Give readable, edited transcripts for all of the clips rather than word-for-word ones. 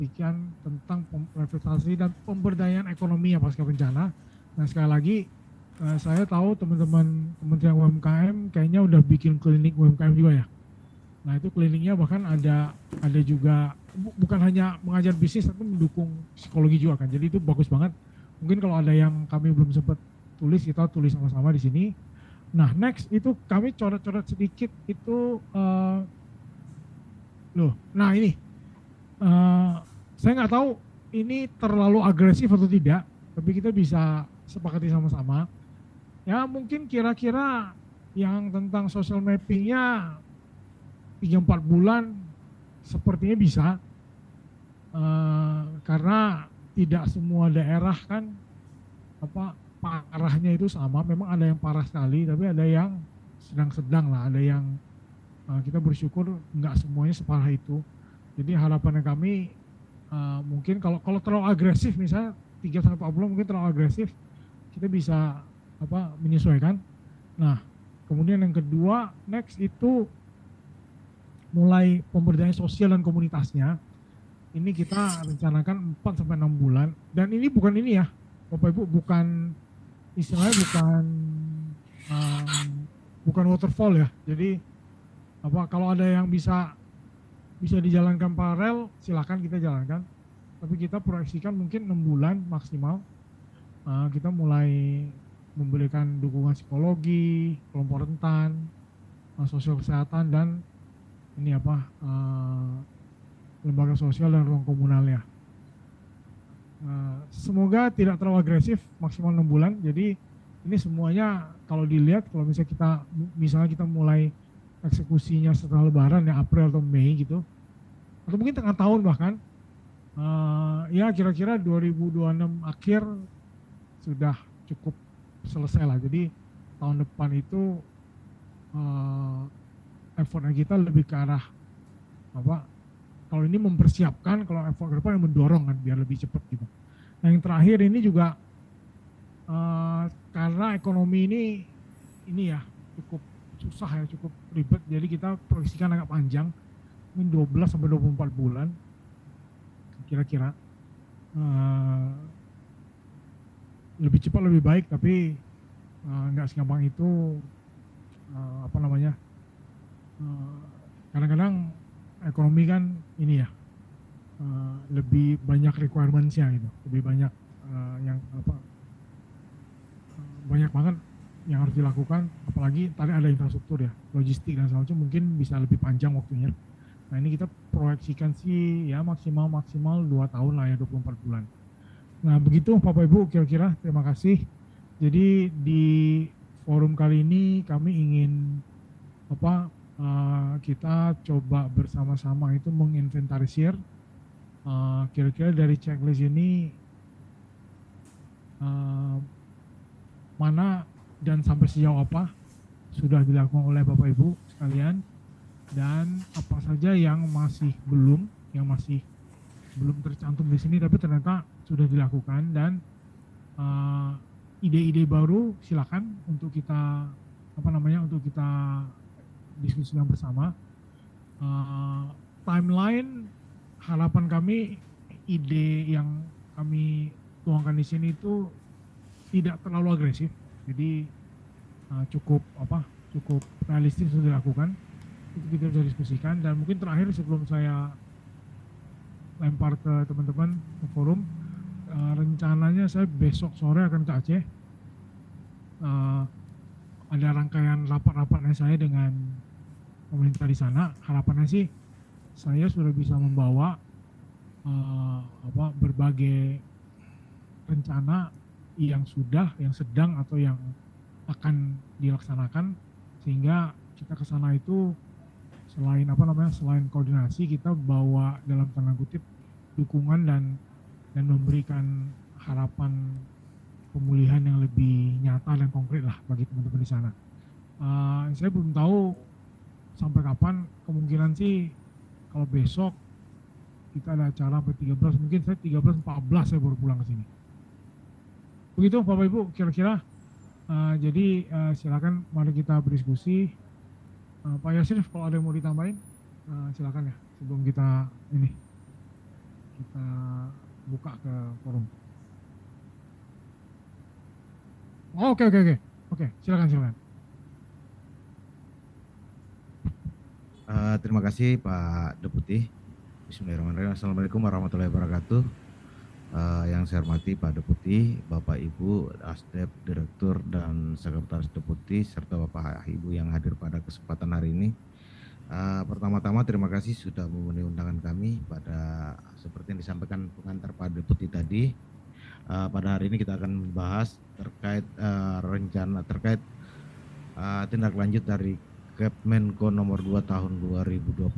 memastikan tentang revitalisasi dan pemberdayaan ekonomi ya pasca bencana. Nah sekali lagi saya tahu teman-teman Kementerian UMKM kayaknya udah bikin klinik UMKM juga ya. Nah itu kliniknya bahkan ada juga bukan hanya mengajar bisnis tapi mendukung psikologi juga kan. Jadi itu bagus banget. Mungkin kalau ada yang kami belum sempat tulis, kita tulis sama-sama di sini. Nah next itu kami coret-coret sedikit itu Nah ini saya nggak tahu ini terlalu agresif atau tidak, tapi kita bisa sepakati sama-sama. Ya mungkin kira-kira yang tentang social mappingnya 3-4 bulan sepertinya bisa, karena tidak semua daerah kan parahnya itu sama. Memang ada yang parah sekali, tapi ada yang sedang-sedang lah, ada yang kita bersyukur nggak semuanya separah itu. Jadi harapannya kami mungkin kalau terlalu agresif misalnya 3-4 bulan mungkin terlalu agresif, kita bisa menyesuaikan. Nah kemudian yang kedua next itu mulai pemberdayaan sosial dan komunitasnya. Ini kita rencanakan 4-6 bulan, dan ini bukan ini ya Bapak Ibu, bukan istilahnya bukan waterfall ya. Jadi kalau ada yang bisa dijalankan paralel silakan kita jalankan, tapi kita proyeksikan mungkin 6 bulan maksimal. Kita mulai memberikan dukungan psikologi, kelompok rentan, sosial kesehatan, dan ini lembaga sosial dan ruang komunalnya. Semoga tidak terlalu agresif, maksimal 6 bulan. Jadi ini semuanya kalau dilihat, kalau misalnya kita mulai eksekusinya setelah lebaran ya April atau Mei gitu, atau mungkin tengah tahun bahkan, ya kira-kira 2026 akhir sudah cukup selesai lah. Jadi tahun depan itu effortnya kita lebih ke arah kalau ini mempersiapkan, kalau effort ke depan yang mendorong kan biar lebih cepat gitu. Nah yang terakhir ini juga karena ekonomi ini ya cukup susah ya, cukup ribet, jadi kita proyeksikan agak panjang, mungkin 12-24 bulan kira-kira. Lebih cepat lebih baik, tapi nggak segampang itu. Kadang-kadang ekonomi kan ini ya lebih banyak requirements-nya gitu, lebih banyak banyak banget yang harus dilakukan, apalagi tadi ada infrastruktur ya, logistik dan segala macam, mungkin bisa lebih panjang waktunya. Nah ini kita proyeksikan sih ya maksimal 2 tahun lah ya, 24 bulan. Nah begitu Bapak Ibu kira-kira, terima kasih. Jadi di forum kali ini kami ingin kita coba bersama-sama itu menginventarisir kira-kira dari checklist ini mana dan sampai sejauh apa sudah dilakukan oleh Bapak Ibu sekalian, dan apa saja yang masih belum tercantum di sini tapi ternyata sudah dilakukan, dan ide-ide baru silakan untuk kita untuk kita diskusikan bersama. Timeline harapan kami, ide yang kami tuangkan di sini itu tidak terlalu agresif, jadi cukup realistis untuk dilakukan. Itu kita bisa diskusikan. Dan mungkin terakhir sebelum saya lempar ke teman-teman ke forum, rencananya saya besok sore akan ke Aceh. Ada rangkaian rapat-rapatnya saya dengan pemerintah di sana. Harapannya sih saya sudah bisa membawa berbagai rencana yang sudah, yang sedang, atau yang akan dilaksanakan, sehingga kita ke sana itu selain selain koordinasi, kita bawa dalam tanda kutip dukungan dan memberikan harapan pemulihan yang lebih nyata dan konkret lah bagi teman-teman di sana. Saya belum tahu sampai kapan, kemungkinan sih kalau besok kita ada acara sampai 13, mungkin saya 13-14 saya baru pulang ke sini. Begitu Bapak Ibu kira-kira. Jadi silakan mari kita berdiskusi. Pak Yasir kalau ada yang mau ditambahin silakan ya sebelum kita kita buka ke forum. Oke, silakan. Terima kasih Pak Deputi. Bismillahirrahmanirrahim. Assalamualaikum warahmatullahi wabarakatuh. Yang saya hormati Pak Deputi, Bapak Ibu, Asdep, Direktur, dan Sekretaris Deputi, serta Bapak Ibu yang hadir pada kesempatan hari ini. Pertama-tama terima kasih sudah memenuhi undangan kami pada seperti yang disampaikan pengantar Pak Deputi tadi. Pada hari ini kita akan membahas terkait rencana terkait tindak lanjut dari Kepmenko nomor 2 tahun 2026,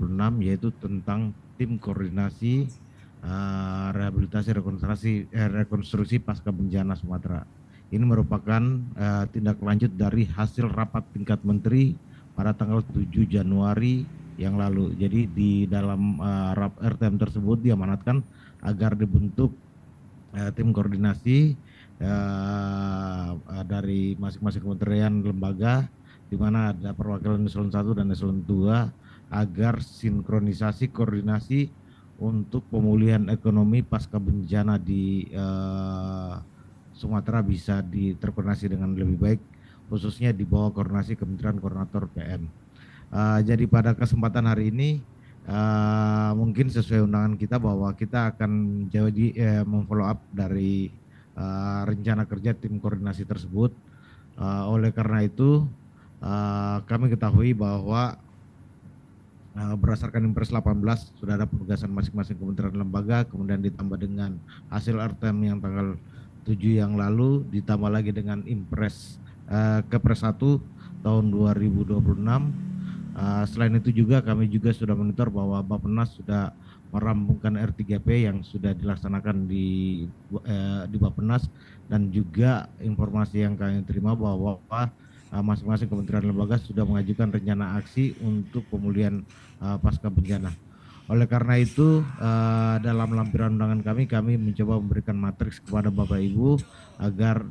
yaitu tentang tim koordinasi rehabilitasi rekonstruksi pasca bencana Sumatera. Ini merupakan tindak lanjut dari hasil rapat tingkat menteri pada tanggal 7 Januari yang lalu. Jadi di dalam RTM tersebut diamanatkan agar dibentuk tim koordinasi dari masing-masing kementerian lembaga, di mana ada perwakilan eselon 1 dan eselon 2, agar sinkronisasi koordinasi untuk pemulihan ekonomi pasca bencana di Sumatera bisa terkoordinasi dengan lebih baik, khususnya di bawah koordinasi Kementerian Koordinator PM. Jadi pada kesempatan hari ini mungkin sesuai undangan kita bahwa kita akan jadi memfollow up dari rencana kerja tim koordinasi tersebut. Oleh karena itu kami ketahui bahwa berdasarkan Impres 18 sudah ada penugasan masing-masing kementerian lembaga, kemudian ditambah dengan hasil RTM yang tanggal 7 yang lalu, ditambah lagi dengan Impres Kepres 1 tahun 2026. Selain itu juga kami juga sudah monitor bahwa Bappenas sudah merampungkan R3P yang sudah dilaksanakan di Bappenas, dan juga informasi yang kami terima bahwa masing-masing kementerian lembaga sudah mengajukan rencana aksi untuk pemulihan pasca bencana. Oleh karena itu dalam lampiran undangan kami mencoba memberikan matriks kepada Bapak Ibu agar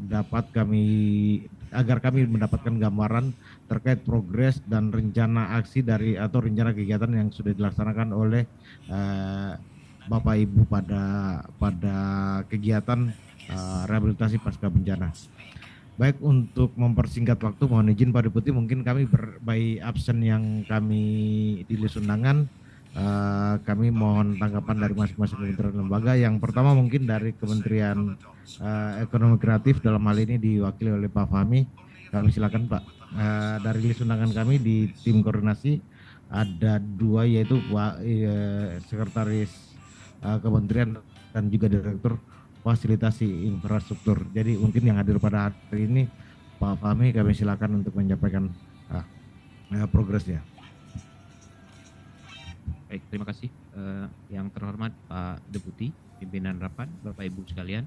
kami mendapatkan gambaran terkait progres dan rencana aksi atau rencana kegiatan yang sudah dilaksanakan oleh Bapak Ibu pada kegiatan rehabilitasi pasca bencana. Baik, untuk mempersingkat waktu, mohon izin Pak Deputi, mungkin kami by absen yang kami di list undangan, kami mohon tanggapan dari masing-masing kementerian lembaga. Yang pertama mungkin dari Kementerian Ekonomi Kreatif, dalam hal ini diwakili oleh Pak Fahmi. Kami silakan Pak. Dari list undangan kami di tim koordinasi ada 2, yaitu Pak Sekretaris Kementerian dan juga Direktur Fasilitasi Infrastruktur. Jadi mungkin yang hadir pada hari ini Pak Fahmi, kami silakan untuk menyampaikan progresnya. Baik, terima kasih. Yang terhormat Pak Deputi, pimpinan rapat, Bapak Ibu sekalian.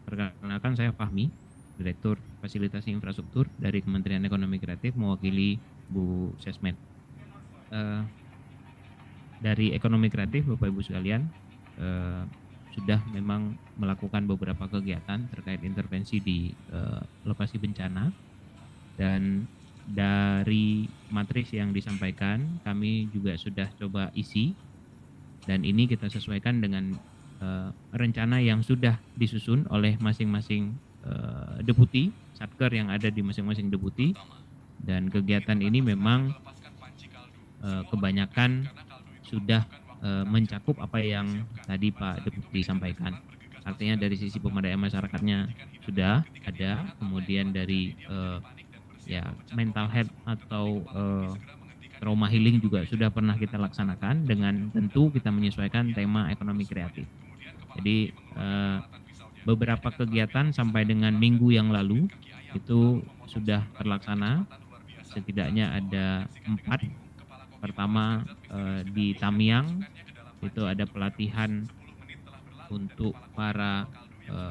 Perkenalkan, saya Fahmi, Direktur Fasilitasi Infrastruktur dari Kementerian Ekonomi Kreatif, mewakili Bu Sesmed. Dari Ekonomi Kreatif, Bapak Ibu sekalian, sudah memang melakukan beberapa kegiatan terkait intervensi di lokasi bencana, dan dari matris yang disampaikan kami juga sudah coba isi, dan ini kita sesuaikan dengan rencana yang sudah disusun oleh masing-masing deputi satker yang ada di masing-masing deputi. Dan kegiatan ini memang kebanyakan sudah mencakup apa yang tadi Pak Deputi sampaikan. Artinya dari sisi pemberdayaan masyarakatnya sudah ada, kemudian dari mental health atau trauma healing juga sudah pernah kita laksanakan, dengan tentu kita menyesuaikan tema ekonomi kreatif. Jadi beberapa kegiatan sampai dengan minggu yang lalu itu sudah terlaksana, setidaknya ada 4. Pertama di Tamiang itu ada pelatihan untuk para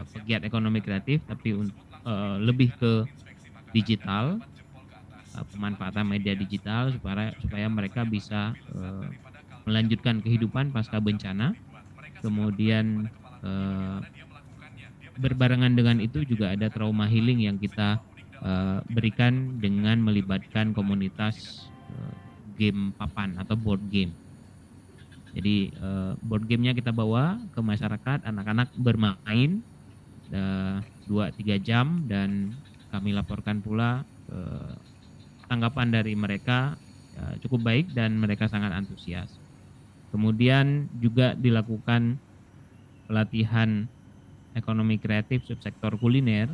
pegiat ekonomi kreatif, tapi lebih ke digital, pemanfaatan media digital supaya mereka bisa melanjutkan kehidupan pasca bencana. Kemudian berbarengan dengan itu juga ada trauma healing yang kita berikan dengan melibatkan komunitas game papan atau board game. Jadi board gamenya kita bawa ke masyarakat, anak-anak bermain 2-3 jam, dan kami laporkan pula tanggapan dari mereka cukup baik dan mereka sangat antusias. Kemudian juga dilakukan pelatihan ekonomi kreatif subsektor kuliner.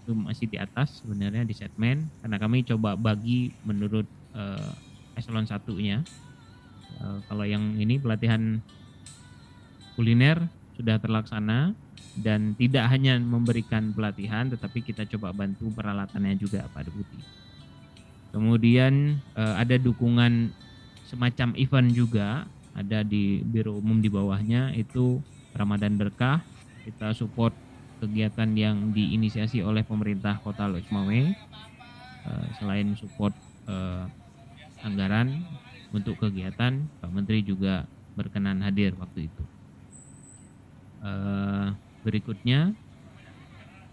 Itu masih di atas sebenarnya di segmen, karena kami coba bagi menurut eselon 1-nya. Kalau yang ini pelatihan kuliner sudah terlaksana, dan tidak hanya memberikan pelatihan tetapi kita coba bantu peralatannya juga, Pak Deputi. Kemudian ada dukungan semacam event juga, ada di Biro Umum di bawahnya, itu Ramadan Berkah. Kita support kegiatan yang diinisiasi oleh pemerintah Kota Lok Sumawe. Selain support anggaran untuk kegiatan, Pak Menteri juga berkenan hadir waktu itu. Berikutnya,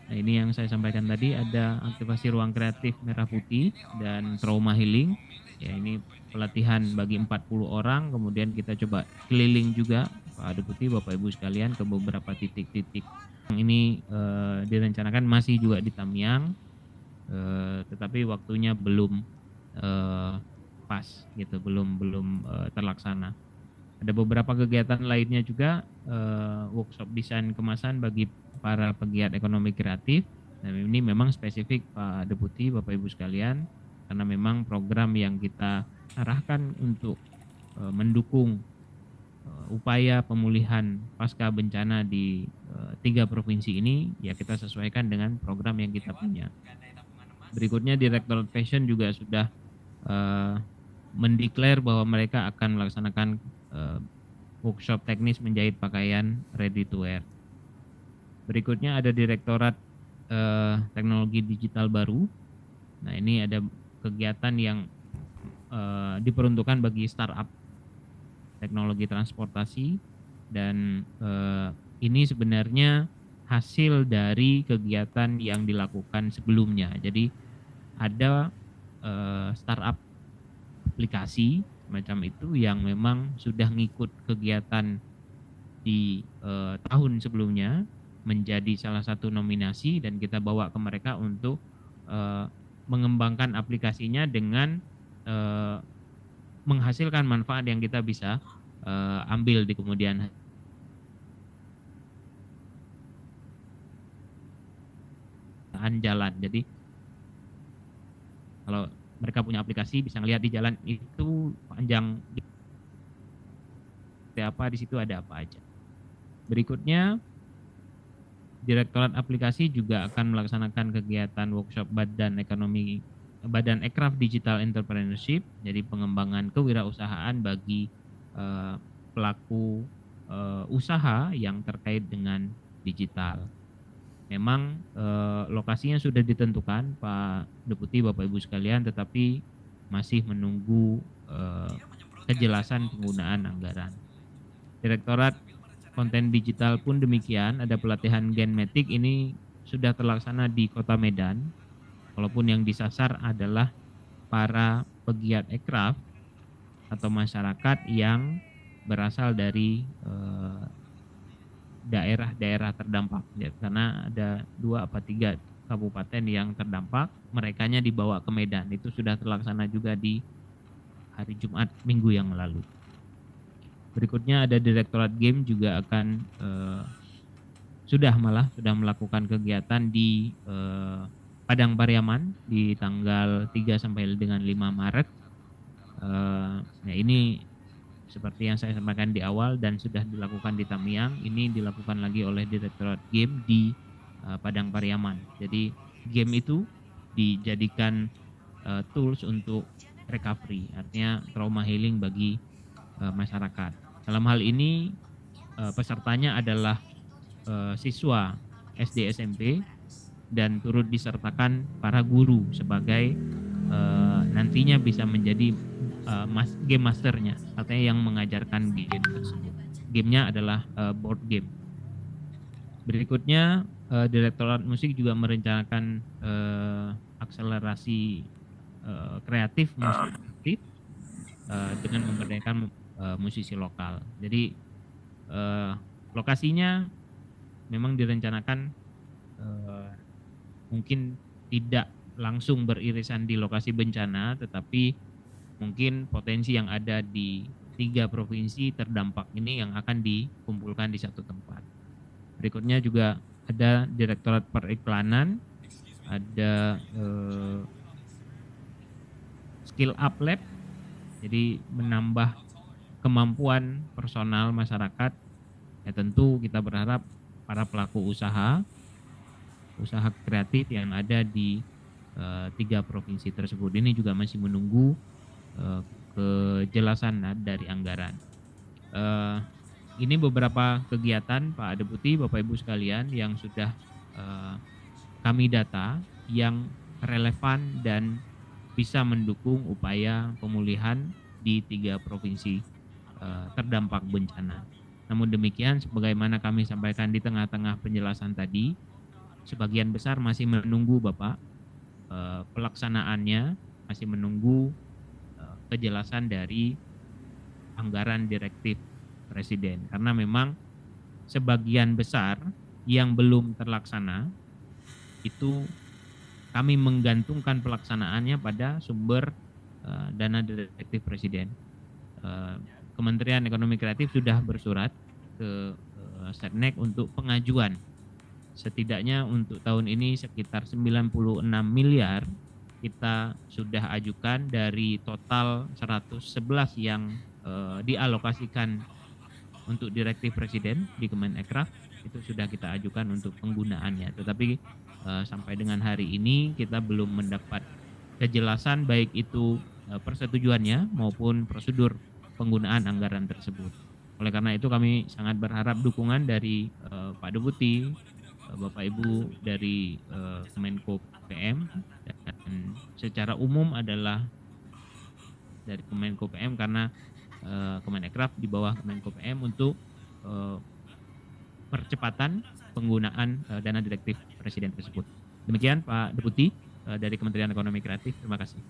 nah ini yang saya sampaikan tadi, ada aktivasi ruang kreatif merah putih dan trauma healing. Ya, ini pelatihan bagi 40 orang, kemudian kita coba keliling juga, Pak Deputi, Bapak Ibu sekalian, ke beberapa titik-titik. Ini direncanakan masih juga di Tamiang, tetapi waktunya belum pas gitu, belum terlaksana. Ada beberapa kegiatan lainnya juga, workshop desain kemasan bagi para pegiat ekonomi kreatif. Dan ini memang spesifik Pak Deputi, Bapak Ibu sekalian, karena memang program yang kita arahkan untuk mendukung upaya pemulihan pasca bencana di 3 provinsi ini, ya kita sesuaikan dengan program yang kita punya. Berikutnya, Direktorat Fashion juga sudah mendeklar bahwa mereka akan melaksanakan workshop teknis menjahit pakaian ready to wear. Berikutnya ada Direktorat Teknologi Digital Baru. Nah, ini ada kegiatan yang diperuntukkan bagi startup teknologi transportasi, dan ini sebenarnya hasil dari kegiatan yang dilakukan sebelumnya. Jadi ada startup aplikasi macam itu yang memang sudah ngikut kegiatan di tahun sebelumnya, menjadi salah satu nominasi, dan kita bawa ke mereka untuk mengembangkan aplikasinya dengan menghasilkan manfaat yang kita bisa ambil di kemudian jalan. Jadi kalau mereka punya aplikasi, bisa ngelihat di jalan itu panjang apa, di situ ada apa aja. Berikutnya, Direktorat Aplikasi juga akan melaksanakan kegiatan workshop Badan Ekraf Digital Entrepreneurship, jadi pengembangan kewirausahaan bagi pelaku usaha yang terkait dengan digital. Memang lokasinya sudah ditentukan, Pak Deputi, Bapak Ibu sekalian, tetapi masih menunggu kejelasan penggunaan anggaran. Direktorat Konten Digital pun demikian, ada pelatihan Genmatic, ini sudah terlaksana di Kota Medan, walaupun yang disasar adalah para pegiat ekraf atau masyarakat yang berasal dari daerah-daerah terdampak, ya, karena ada 2 atau 3 kabupaten yang terdampak, merekanya dibawa ke Medan. Itu sudah terlaksana juga di hari Jumat minggu yang lalu. Berikutnya ada Direktorat Game juga akan sudah melakukan kegiatan di Padang Pariaman di tanggal 3 sampai dengan 5 Maret. Nah, ini seperti yang saya sampaikan di awal dan sudah dilakukan di Tamiang, ini dilakukan lagi oleh Direktorat Game di Padang Pariaman. Jadi game itu dijadikan tools untuk recovery, artinya trauma healing bagi masyarakat. Dalam hal ini pesertanya adalah siswa SD SMP dan turut disertakan para guru sebagai nantinya bisa menjadi game masternya, artinya yang mengajarkan game tersebut. Gamenya adalah board game. Berikutnya, Direktorat Musik juga merencanakan akselerasi kreatif musik dengan memberdayakan musisi lokal. Jadi lokasinya memang direncanakan mungkin tidak langsung beririsan di lokasi bencana, tetapi mungkin potensi yang ada di 3 provinsi terdampak ini yang akan dikumpulkan di satu tempat. Berikutnya juga ada Direktorat Periklanan, ada Skill Up Lab, jadi menambah kemampuan personal masyarakat. Ya tentu kita berharap para pelaku usaha kreatif yang ada di 3 provinsi tersebut ini juga masih menunggu kejelasan dari anggaran. Ini beberapa kegiatan Pak Deputi, Bapak Ibu sekalian yang sudah kami data yang relevan dan bisa mendukung upaya pemulihan di 3 provinsi terdampak bencana. Namun demikian, sebagaimana kami sampaikan di tengah-tengah penjelasan tadi, sebagian besar masih menunggu Bapak pelaksanaannya, masih menunggu kejelasan dari anggaran direktif Presiden. Karena memang sebagian besar yang belum terlaksana itu kami menggantungkan pelaksanaannya pada sumber dana direktif Presiden. Kementerian Ekonomi Kreatif sudah bersurat ke Setnek untuk pengajuan. Setidaknya untuk tahun ini sekitar 96 miliar kita sudah ajukan dari total 111 yang dialokasikan untuk direktif Presiden di Kemenekraf, itu sudah kita ajukan untuk penggunaannya. Tetapi sampai dengan hari ini kita belum mendapat kejelasan baik itu persetujuannya maupun prosedur penggunaan anggaran tersebut. Oleh karena itu kami sangat berharap dukungan dari Pak Deputi, Bapak Ibu dari Kemenko PM, dan secara umum adalah dari Kemenko PM karena Kemenekraf di bawah Kemenko PM untuk percepatan penggunaan dana direktif Presiden tersebut. Demikian Pak Deputi dari Kementerian Ekonomi Kreatif. Terima kasih.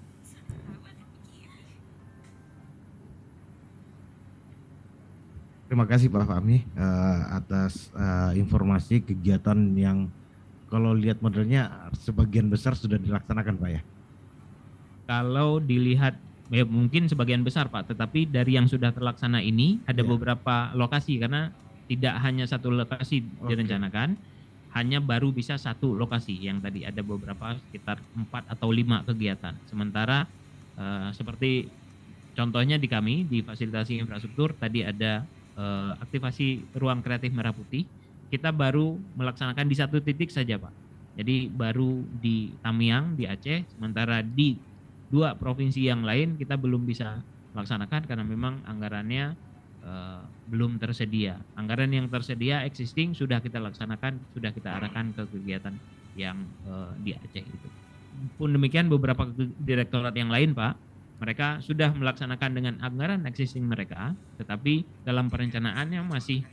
Terima kasih Pak Fahmi atas informasi kegiatan yang kalau lihat modelnya sebagian besar sudah dilaksanakan Pak ya. Kalau dilihat ya mungkin sebagian besar Pak, tetapi dari yang sudah terlaksana ini ada beberapa lokasi karena tidak hanya satu lokasi direncanakan, hanya baru bisa satu lokasi yang tadi ada beberapa sekitar 4 atau 5 kegiatan. Sementara seperti contohnya di kami di fasilitasi infrastruktur tadi ada aktivasi ruang kreatif Merah Putih, kita baru melaksanakan di satu titik saja Pak. Jadi baru di Tamiang di Aceh, sementara di 2 provinsi yang lain kita belum bisa melaksanakan karena memang anggarannya belum tersedia. Anggaran yang tersedia existing sudah kita laksanakan, sudah kita arahkan ke kegiatan yang di Aceh itu. Pun demikian beberapa direktorat yang lain Pak, mereka sudah melaksanakan dengan anggaran existing mereka, tetapi dalam perencanaannya masih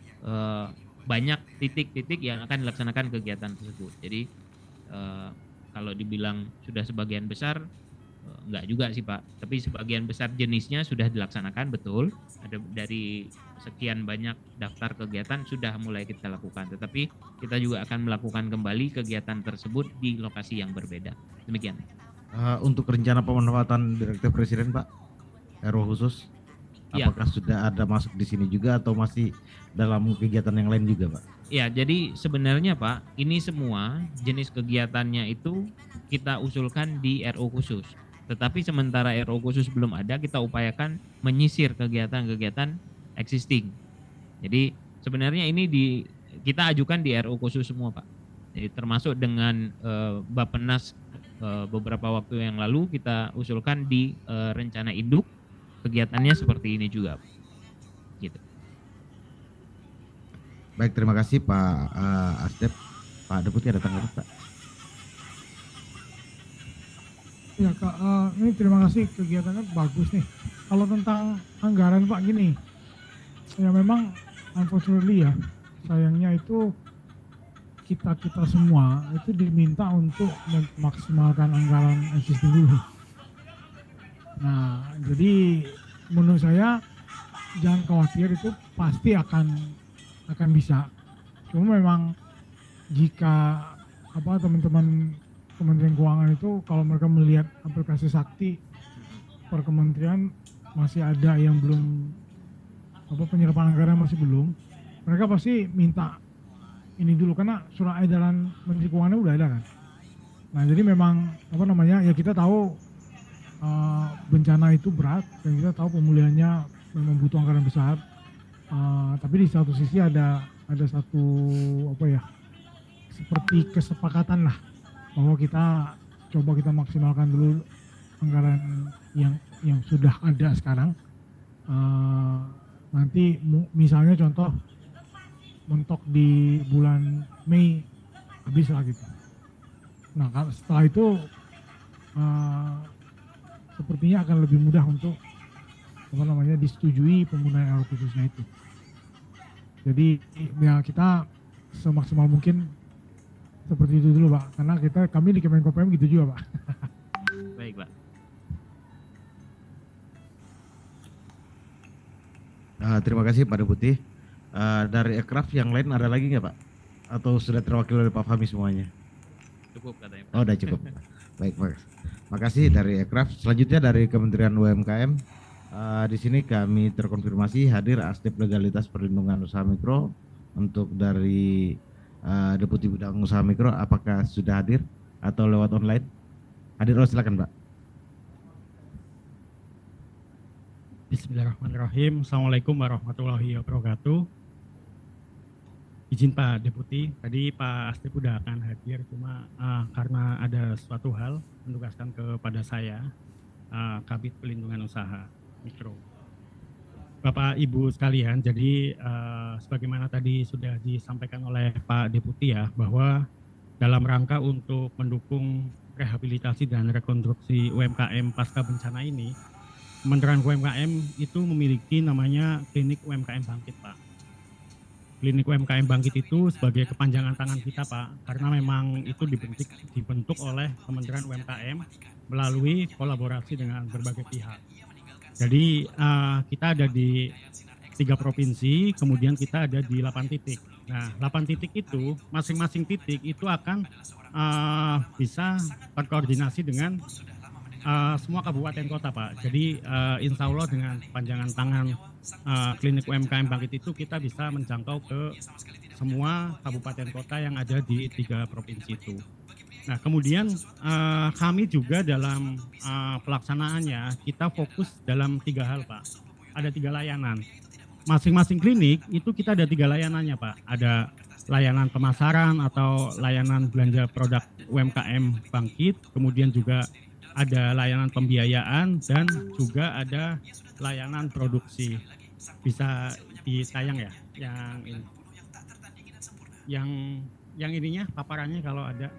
banyak titik-titik yang akan dilaksanakan kegiatan tersebut. Jadi kalau dibilang sudah sebagian besar, enggak juga sih Pak, tapi sebagian besar jenisnya sudah dilaksanakan betul. Ada dari sekian banyak daftar kegiatan sudah mulai kita lakukan, tetapi kita juga akan melakukan kembali kegiatan tersebut di lokasi yang berbeda. Demikian. Untuk rencana pemanfaatan direktif Presiden Pak, RO khusus, apakah sudah ada masuk di sini juga atau masih dalam kegiatan yang lain juga Pak? Ya, jadi sebenarnya Pak, ini semua jenis kegiatannya itu kita usulkan di RO khusus. Tetapi sementara RO khusus belum ada, kita upayakan menyisir kegiatan-kegiatan existing. Jadi sebenarnya ini kita ajukan di RO khusus semua Pak. Jadi termasuk dengan Bappenas beberapa waktu yang lalu kita usulkan di rencana induk, kegiatannya seperti ini juga. Gitu. Baik, terima kasih Pak Asdep. Pak Deputi ada tanggapan Pak? Ya Kak, ini terima kasih, kegiatannya bagus nih. Kalau tentang anggaran Pak gini, ya memang unfortunately ya, sayangnya itu kita semua itu diminta untuk memaksimalkan anggaran existing dulu. Nah, jadi menurut saya jangan khawatir, itu pasti akan bisa. Cuma memang jika teman-teman Kementerian Keuangan itu kalau mereka melihat aplikasi Sakti per kementerian masih ada yang belum penyerapan anggaran masih belum, mereka pasti minta ini dulu karena surat edaran Menteri Keuangan udah ada kan. Nah jadi memang ya kita tahu bencana itu berat dan kita tahu pemulihannya memang butuh anggaran besar. Tapi di satu sisi ada satu seperti kesepakatan lah bahwa kita maksimalkan dulu anggaran yang sudah ada sekarang. Nanti misalnya contoh mentok di bulan Mei habis lah gitu. Nah setelah itu sepertinya akan lebih mudah untuk disetujui penggunaan alat khususnya itu. Jadi ya kita semaksimal mungkin seperti itu dulu Pak, karena kami di Kemenko PM gitu juga Pak. Baik Pak. Terima kasih Pak Deputi. Dari Ekraf yang lain ada lagi nggak Pak? Atau sudah terwakili oleh Pak Fahmi semuanya? Cukup katanya Pak. Oh udah cukup. Baik Pak. Makasih dari Ekraf. Selanjutnya dari Kementerian UMKM. Di sini kami terkonfirmasi hadir Asdep Legalitas Perlindungan Usaha Mikro. Untuk dari Deputi Bidang Usaha Mikro, apakah sudah hadir atau lewat online? Hadir, silakan Pak. Bismillahirrahmanirrahim. Assalamualaikum warahmatullahi wabarakatuh. Izin Pak Deputi, tadi Pak Asdep udah akan hadir, cuma karena ada suatu hal menugaskan kepada saya, Kabid Pelindungan Usaha Mikro. Bapak Ibu sekalian, jadi sebagaimana tadi sudah disampaikan oleh Pak Deputi ya, bahwa dalam rangka untuk mendukung rehabilitasi dan rekonstruksi UMKM pasca bencana ini, Kementerian UMKM itu memiliki namanya Klinik UMKM Bangkit Pak. Klinik UMKM Bangkit itu sebagai kepanjangan tangan kita Pak, karena memang itu dibentuk oleh Kementerian UMKM melalui kolaborasi dengan berbagai pihak. Jadi kita ada di 3 provinsi, kemudian kita ada di 8 titik. Nah 8 titik itu, masing-masing titik itu akan bisa berkoordinasi dengan semua kabupaten kota Pak. Jadi insya Allah dengan panjangan tangan Klinik UMKM Bangkit itu kita bisa menjangkau ke semua kabupaten kota yang ada di 3 provinsi itu. Nah kemudian kami juga dalam pelaksanaannya kita fokus dalam 3 hal Pak. Ada 3 layanan. Masing-masing klinik itu kita ada 3 layanannya Pak. Ada layanan pemasaran atau layanan belanja produk UMKM Bangkit, kemudian juga ada layanan pembiayaan dan juga ada layanan produksi. Bisa ditayang ya yang ini. Yang ininya paparannya kalau ada.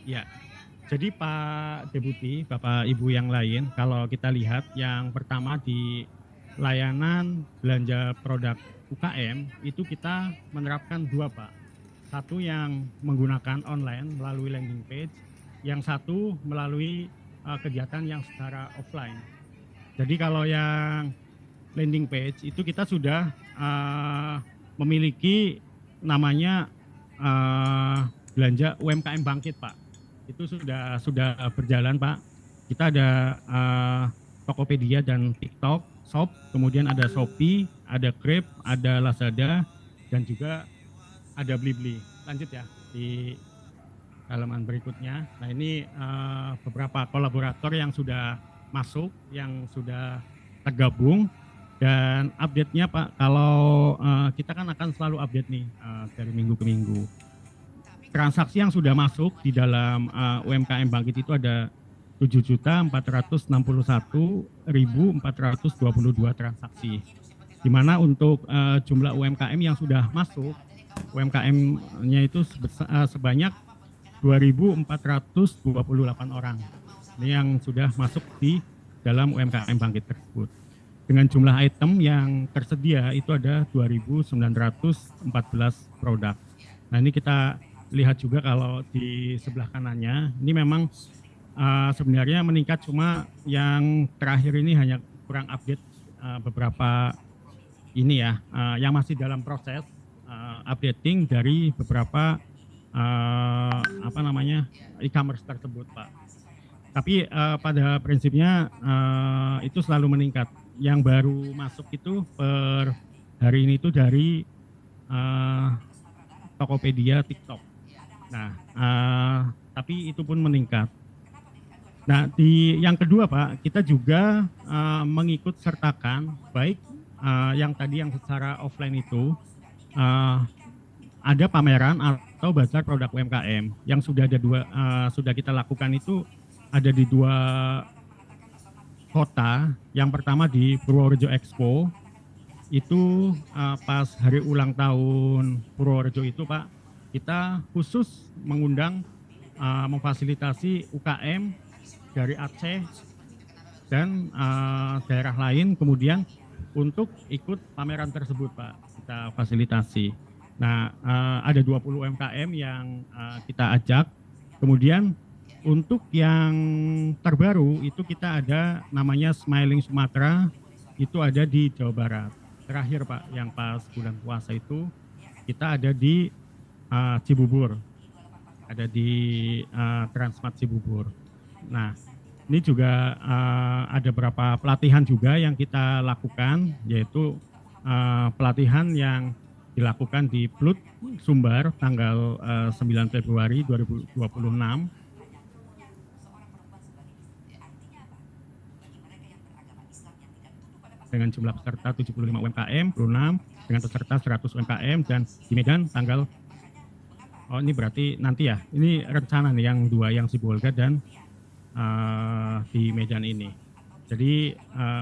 Ya, jadi Pak Deputi, Bapak Ibu yang lain, kalau kita lihat yang pertama di layanan belanja produk UKM itu kita menerapkan 2 Pak. Satu yang menggunakan online melalui landing page, yang satu melalui kegiatan yang secara offline. Jadi kalau yang landing page itu kita sudah memiliki namanya belanja UMKM Bangkit Pak. Itu sudah berjalan Pak. Kita ada Tokopedia dan TikTok Shop, kemudian ada Shopee, ada Grab, ada Lazada, dan juga ada Blibli. Lanjut ya di halaman berikutnya. Nah ini beberapa kolaborator yang sudah masuk, yang sudah tergabung, dan update-nya Pak, kalau kita kan akan selalu update nih dari minggu ke minggu. Transaksi yang sudah masuk di dalam UMKM Bangkit itu ada 7.461.422 transaksi. Di mana untuk jumlah UMKM yang sudah masuk, UMKM-nya itu sebanyak 2.428 orang. Ini yang sudah masuk di dalam UMKM Bangkit tersebut. Dengan jumlah item yang tersedia itu ada 2.914 produk. Nah ini kita lihat juga kalau di sebelah kanannya, ini memang sebenarnya meningkat, cuma yang terakhir ini hanya kurang update beberapa ini ya, yang masih dalam proses updating dari beberapa e-commerce tersebut, Pak. Tapi pada prinsipnya itu selalu meningkat. Yang baru masuk itu per hari ini itu dari Tokopedia, TikTok. Nah, tapi itu pun meningkat. Nah, di yang kedua, Pak, kita juga mengikut sertakan baik yang tadi yang secara offline itu ada pameran atau bazar produk UMKM yang sudah ada sudah kita lakukan itu ada di 2 kota. Yang pertama di Purworejo Expo, itu pas hari ulang tahun Purworejo itu, Pak, kita khusus mengundang memfasilitasi UKM dari Aceh dan daerah lain kemudian untuk ikut pameran tersebut, Pak, kita fasilitasi. Nah, ada 20 UMKM yang kita ajak. Kemudian untuk yang terbaru itu kita ada namanya Smiling Sumatera, itu ada di Jawa Barat. Terakhir, Pak, yang pas bulan puasa itu kita ada di Cibubur, ada di Transmart Cibubur. Nah, ini juga ada beberapa pelatihan juga yang kita lakukan, yaitu pelatihan yang dilakukan di Plut Sumbar tanggal 9 Februari 2026 dengan jumlah peserta 75 UMKM, 26 dengan peserta 100 UMKM, dan di Medan tanggal, ini berarti nanti ya, ini rencana nih yang 2, yang Sibolga dan di Medan ini. Jadi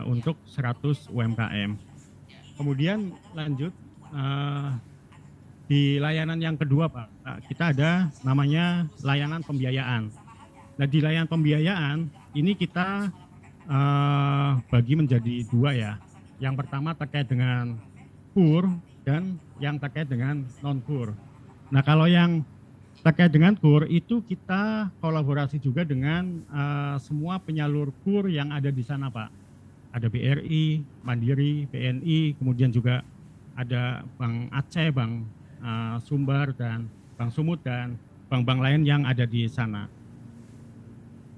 untuk 100 UMKM. Kemudian lanjut di layanan yang kedua, Pak, kita ada namanya layanan pembiayaan. Nah, di layanan pembiayaan ini kita bagi menjadi 2 ya. Yang pertama terkait dengan KUR dan yang terkait dengan non-KUR. Nah, kalau yang terkait dengan KUR itu kita kolaborasi juga dengan semua penyalur KUR yang ada di sana, Pak. Ada BRI, Mandiri, BNI, kemudian juga ada Bank Aceh, Bank Sumbar, dan Bank Sumut, dan bank-bank lain yang ada di sana.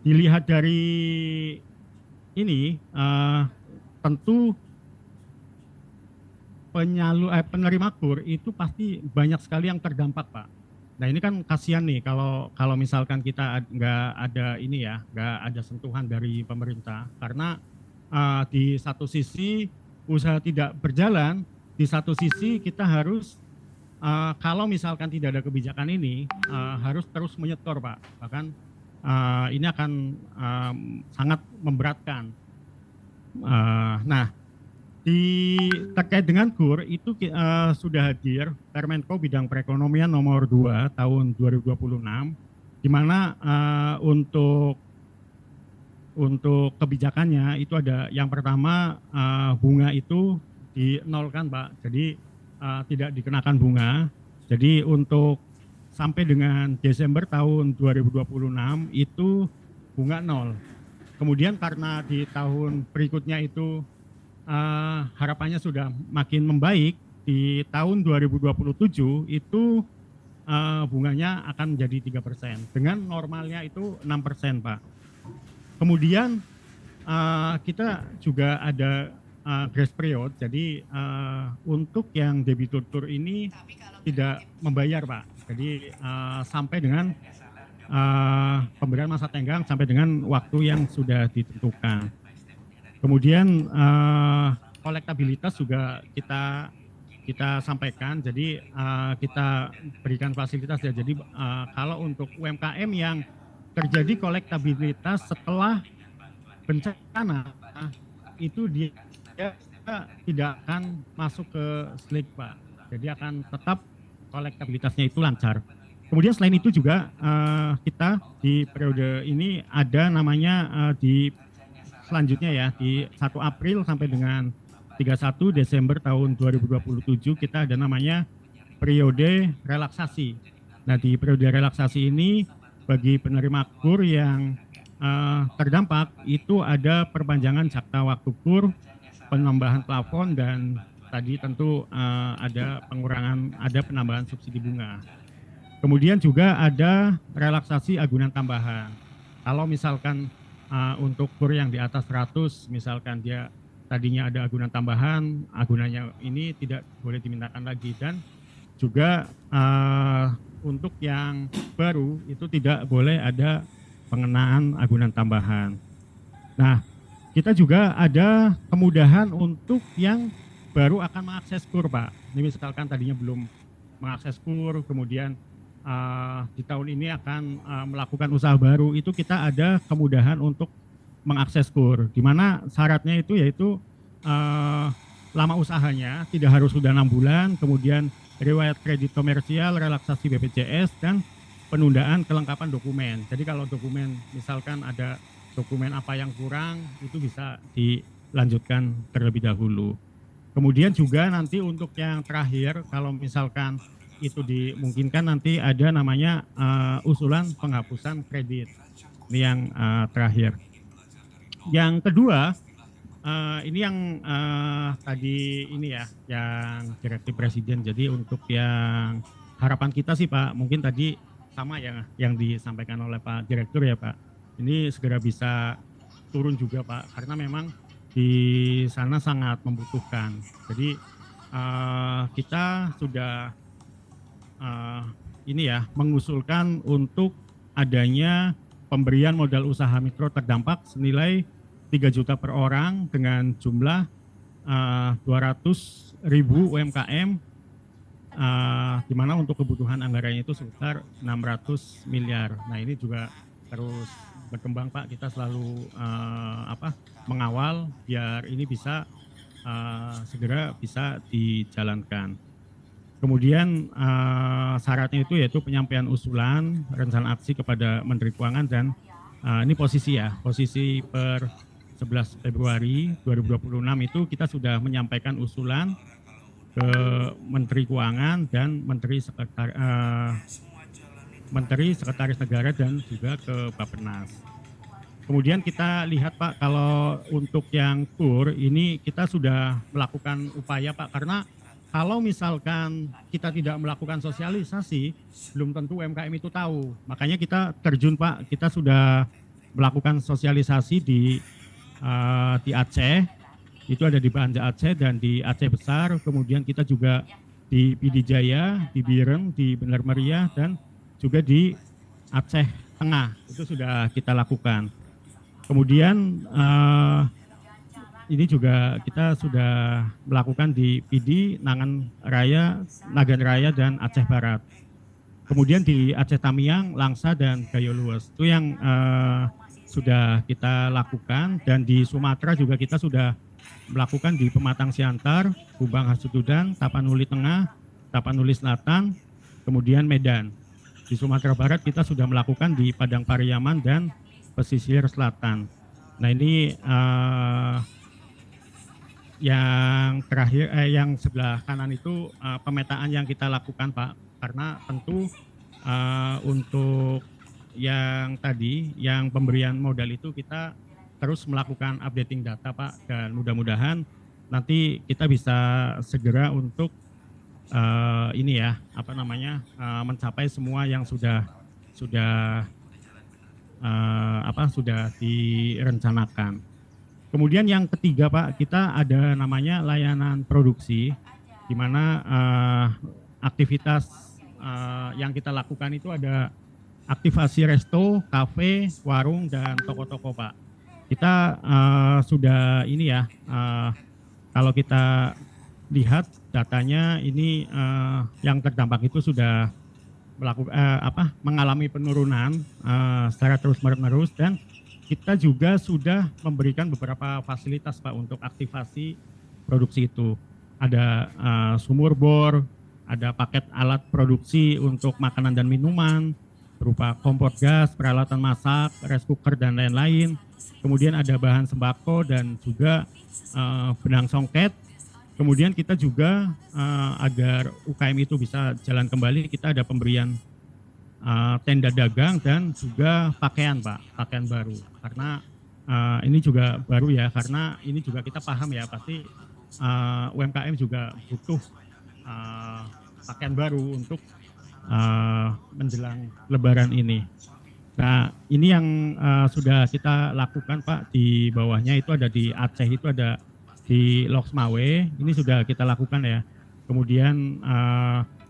Dilihat dari ini, tentu penerima KUR itu pasti banyak sekali yang terdampak, Pak. Nah, ini kan kasihan nih kalau misalkan kita nggak ada ini ya, nggak ada sentuhan dari pemerintah, karena di satu sisi usaha tidak berjalan, di satu sisi kita harus kalau misalkan tidak ada kebijakan ini harus terus menyetor, Pak. Bahkan ini akan sangat memberatkan. Nah, terkait dengan KUR itu sudah hadir Permenko Bidang Perekonomian nomor 2 tahun 2026, di mana untuk kebijakannya itu ada yang pertama bunga itu dinolkan, Pak. Jadi tidak dikenakan bunga. Jadi untuk sampai dengan Desember tahun 2026 itu bunga 0. Kemudian karena di tahun berikutnya itu harapannya sudah makin membaik, di tahun 2027 itu bunganya akan menjadi 3%. Dengan normalnya itu 6%, Pak. Kemudian kita juga ada grace period, jadi untuk yang debitur ini tidak membayar, Pak. Jadi sampai dengan pemberian masa tenggang sampai dengan waktu yang sudah ditentukan. Kemudian kolektabilitas juga kita sampaikan, jadi kita berikan fasilitas ya. Jadi kalau untuk UMKM yang terjadi kolektabilitas setelah bencana itu dia tidak akan masuk ke SLIK, Pak. Jadi akan tetap kolektabilitasnya itu lancar. Kemudian selain itu juga kita di periode ini ada namanya di selanjutnya ya, di 1 April sampai dengan 31 Desember tahun 2027 kita ada namanya periode relaksasi. Nah, di periode relaksasi ini bagi penerima KUR yang terdampak itu ada perpanjangan jangka waktu KUR, penambahan plafon, dan tadi tentu ada penambahan subsidi bunga. Kemudian juga ada relaksasi agunan tambahan. Kalau misalkan untuk KUR yang di atas 100, misalkan dia tadinya ada agunan tambahan, agunannya ini tidak boleh dimintakan lagi. Dan juga untuk yang baru itu tidak boleh ada pengenaan agunan tambahan. Nah, kita juga ada kemudahan untuk yang baru akan mengakses KUR, Pak. Ini misalkan tadinya belum mengakses KUR, kemudian di tahun ini akan melakukan usaha baru, itu kita ada kemudahan untuk mengakses KUR, di mana syaratnya itu yaitu lama usahanya tidak harus sudah 6 bulan, kemudian riwayat kredit komersial, relaksasi BPJS, dan penundaan kelengkapan dokumen. Jadi kalau dokumen misalkan ada dokumen apa yang kurang, itu bisa dilanjutkan terlebih dahulu. Kemudian juga nanti untuk yang terakhir, kalau misalkan itu dimungkinkan, nanti ada namanya usulan penghapusan kredit. Ini yang terakhir. Yang kedua, ini yang tadi ini ya, yang direktif Presiden. Jadi untuk yang harapan kita sih Pak, mungkin tadi sama ya yang disampaikan oleh Pak Direktur ya Pak. Ini segera bisa turun juga Pak, karena memang di sana sangat membutuhkan. Jadi kita sudah ini ya mengusulkan untuk adanya pemberian modal usaha mikro terdampak senilai 3 juta per orang dengan jumlah 200.000 UMKM, di mana untuk kebutuhan anggarannya itu sekitar 600 miliar. Nah ini juga terus berkembang Pak, kita selalu mengawal biar ini bisa segera bisa dijalankan. Kemudian syaratnya itu yaitu penyampaian usulan rencana aksi kepada Menteri Keuangan, dan ini posisi per 11 Februari 2026 itu kita sudah menyampaikan usulan ke Menteri Keuangan dan Menteri Sekretaris Negara dan juga ke Bappenas. Kemudian kita lihat Pak, kalau untuk yang KUR ini kita sudah melakukan upaya Pak, karena kalau misalkan kita tidak melakukan sosialisasi, belum tentu UMKM itu tahu. Makanya kita terjun Pak, kita sudah melakukan sosialisasi di Aceh, itu ada di Banja Aceh dan di Aceh Besar. Kemudian kita juga di PD Jaya, di Bireng, di Benar Meriah, dan juga di Aceh Tengah. Itu sudah kita lakukan. Kemudian ini juga kita sudah melakukan di PD, Nagan Raya, dan Aceh Barat. Kemudian di Aceh Tamiang, Langsa, dan Gayo Lues. Itu yang sudah kita lakukan. Dan di Sumatera juga kita sudah melakukan di Pematang Siantar, Kubang Hasutudan, Tapanuli Tengah, Tapanuli Selatan, kemudian Medan. Di Sumatera Barat kita sudah melakukan di Padang Pariaman dan Pesisir Selatan. Nah ini yang terakhir, yang sebelah kanan itu pemetaan yang kita lakukan Pak, karena tentu untuk yang tadi, yang pemberian modal itu kita terus melakukan updating data Pak, dan mudah-mudahan nanti kita bisa segera untuk ini ya, mencapai semua yang sudah direncanakan. Kemudian yang ketiga Pak, kita ada namanya layanan produksi, di mana aktivitas yang kita lakukan itu ada aktivasi resto, kafe, warung, dan toko-toko Pak. Kita sudah ini ya, kalau kita lihat datanya ini yang terdampak itu sudah mengalami penurunan secara terus-menerus, dan kita juga sudah memberikan beberapa fasilitas Pak untuk aktivasi produksi itu. Ada sumur bor, ada paket alat produksi untuk makanan dan minuman, berupa kompor gas, peralatan masak, rice cooker, dan lain-lain. Kemudian ada bahan sembako dan juga benang songket. Kemudian kita juga agar UKM itu bisa jalan kembali, kita ada pemberian tenda dagang dan juga pakaian Pak, pakaian baru. Karena ini juga baru ya, karena ini juga kita paham ya, pasti UMKM juga butuh pakaian baru untuk menjelang Lebaran ini. Nah, ini yang sudah kita lakukan Pak, di bawahnya itu ada di Aceh, itu ada di Loksmawe, ini sudah kita lakukan ya. Kemudian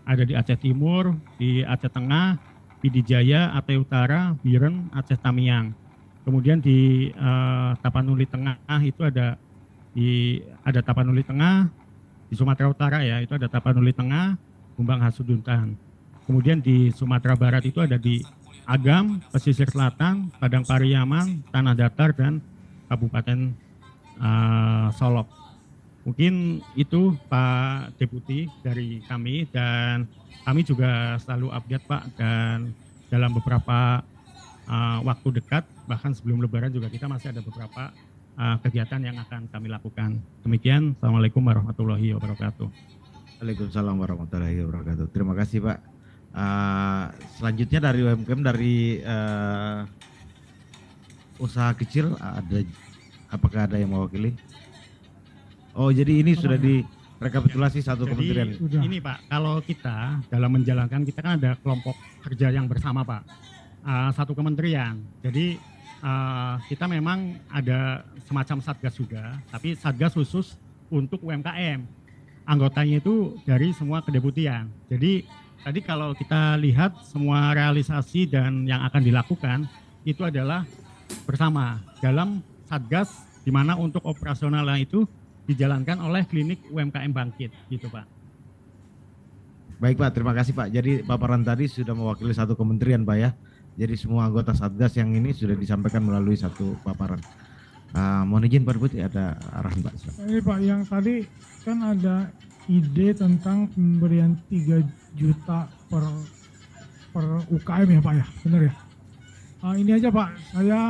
ada di Aceh Timur, di Aceh Tengah, Pidijaya, Aceh Utara, Biren, Aceh Tamiang. Kemudian di Tapanuli Tengah itu ada Tapanuli Tengah, di Sumatera Utara ya, itu ada Tapanuli Tengah, Bumbang Hasuduntan. Kemudian di Sumatera Barat itu ada di Agam, Pesisir Selatan, Padang Pariaman, Tanah Datar, dan Kabupaten Solok. Mungkin itu Pak Deputi dari kami, dan kami juga selalu update Pak, dan dalam beberapa waktu dekat, bahkan sebelum Lebaran juga kita masih ada beberapa kegiatan yang akan kami lakukan. Demikian, Assalamualaikum warahmatullahi wabarakatuh. Waalaikumsalam warahmatullahi wabarakatuh. Terima kasih Pak. Selanjutnya dari UMKM, dari usaha kecil, apakah ada yang mewakili? Oh, jadi ini sudah direkapitulasi satu kementerian. Sudah. Ini Pak, kalau kita dalam menjalankan, kita kan ada kelompok kerja yang bersama Pak, satu kementerian. Jadi kita memang ada semacam satgas juga, tapi satgas khusus untuk UMKM. Anggotanya itu dari semua kedeputian. Jadi tadi kalau kita lihat semua realisasi dan yang akan dilakukan itu adalah bersama dalam satgas, di mana untuk operasionalnya itu dijalankan oleh klinik UMKM Bangkit, gitu Pak. Baik Pak, terima kasih Pak. Jadi paparan tadi sudah mewakili satu kementerian Pak ya. Jadi semua anggota satgas yang ini sudah disampaikan melalui satu paparan. Mohon izin Pak Deputi, ada arahan Pak. Ini Pak, yang tadi kan ada ide tentang pemberian 3 juta per UKM ya Pak ya, benar ya? Ini aja Pak, saya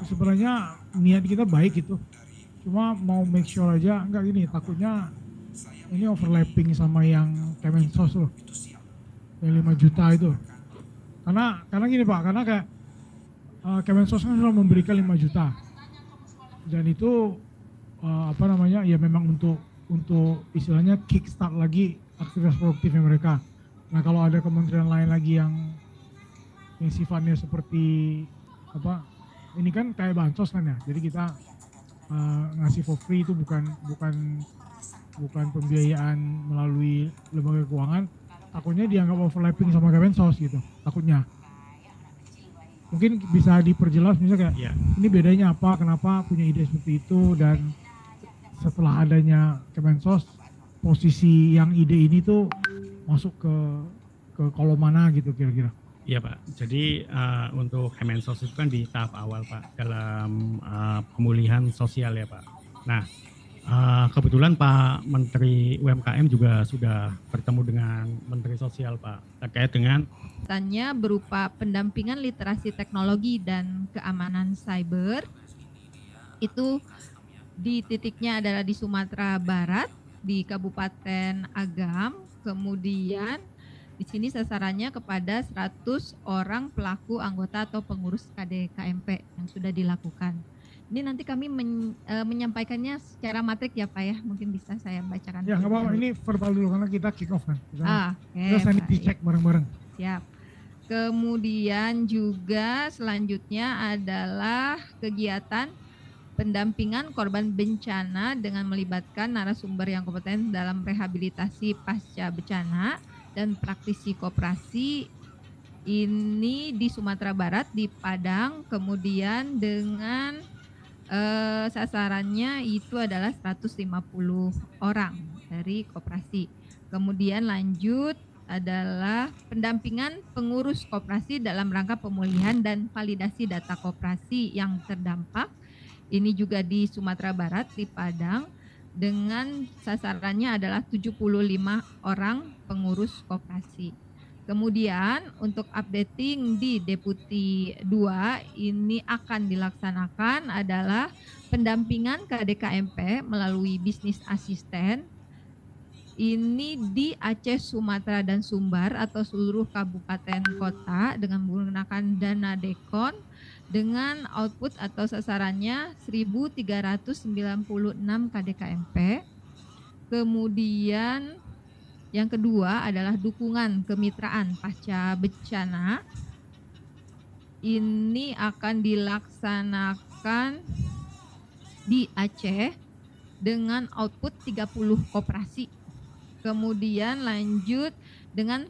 sebenarnya niat kita baik gitu, cuma mau make sure aja, enggak gini, takutnya ini overlapping sama yang Kemensos loh, yang 5 juta itu. Karena gini Pak, karena kayak Kemensos kan sudah memberikan 5 juta, dan itu ya memang untuk istilahnya kickstart lagi aktivitas produktifnya mereka. Nah kalau ada kementerian lain lagi yang sifatnya seperti ini kan kayak bansos kan ya, jadi kita ngasih for free, itu bukan pembiayaan melalui lembaga keuangan, takutnya dianggap overlapping sama Kemensos gitu, takutnya. Mungkin bisa diperjelas misalnya kayak ini bedanya apa, kenapa punya ide seperti itu, dan setelah adanya Kemensos, posisi yang ide ini tuh masuk ke kolom mana gitu kira-kira. Iya Pak, jadi untuk Kemensos itu kan di tahap awal Pak, dalam pemulihan sosial ya Pak. Nah, kebetulan Pak Menteri UMKM juga sudah bertemu dengan Menteri Sosial Pak, terkait dengan tanya berupa pendampingan literasi teknologi dan keamanan cyber. Itu di titiknya adalah di Sumatera Barat, di Kabupaten Agam. Kemudian di sini sasarannya kepada 100 orang pelaku anggota atau pengurus KDKMP yang sudah dilakukan. Ini nanti kami menyampaikannya secara matrik ya Pak ya, mungkin bisa saya bacakan. Ya nggak apa-apa, ini verbal dulu karena kita kick off kan. Kita Oke, sanity check bareng-bareng. siap. Kemudian juga selanjutnya adalah kegiatan pendampingan korban bencana dengan melibatkan narasumber yang kompeten dalam rehabilitasi pasca bencana dan praktisi koperasi. Ini di Sumatera Barat, di Padang, kemudian dengan sasarannya itu adalah 150 orang dari koperasi. Kemudian lanjut adalah pendampingan pengurus koperasi dalam rangka pemulihan dan validasi data koperasi yang terdampak. Ini juga di Sumatera Barat, di Padang, dengan sasarannya adalah 75 orang pengurus koperasi. Kemudian untuk updating di Deputi 2 ini akan dilaksanakan adalah pendampingan KDKMP melalui bisnis asisten ini di Aceh, Sumatera, dan Sumbar atau seluruh kabupaten kota dengan menggunakan dana dekon dengan output atau sasarannya 1.396 KDKMP. Kemudian yang kedua adalah dukungan kemitraan pasca bencana. Ini akan dilaksanakan di Aceh dengan output 30 koperasi. Kemudian lanjut dengan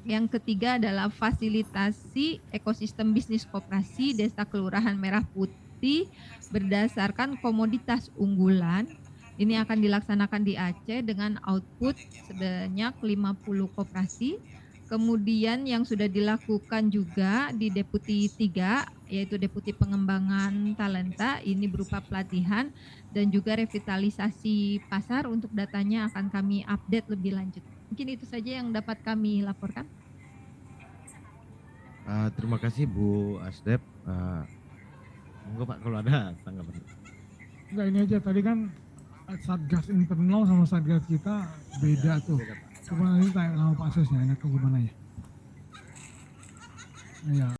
yang ketiga adalah fasilitasi ekosistem bisnis koperasi Desa Kelurahan Merah Putih berdasarkan komoditas unggulan. Ini akan dilaksanakan di Aceh dengan output sebanyak 50 koperasi. Kemudian yang sudah dilakukan juga di Deputi 3 yaitu Deputi Pengembangan Talenta, ini berupa pelatihan dan juga revitalisasi pasar. Untuk datanya akan kami update lebih lanjut. Mungkin itu saja yang dapat kami laporkan. Terima kasih Bu Asdep. Monggo Pak kalau ada tanggapan. Enggak, ini aja tadi kan Satgas internal sama Satgas kita beda tuh. Coba nanti tanya sama Pak Sesnya, enaknya gimana ya? Ya.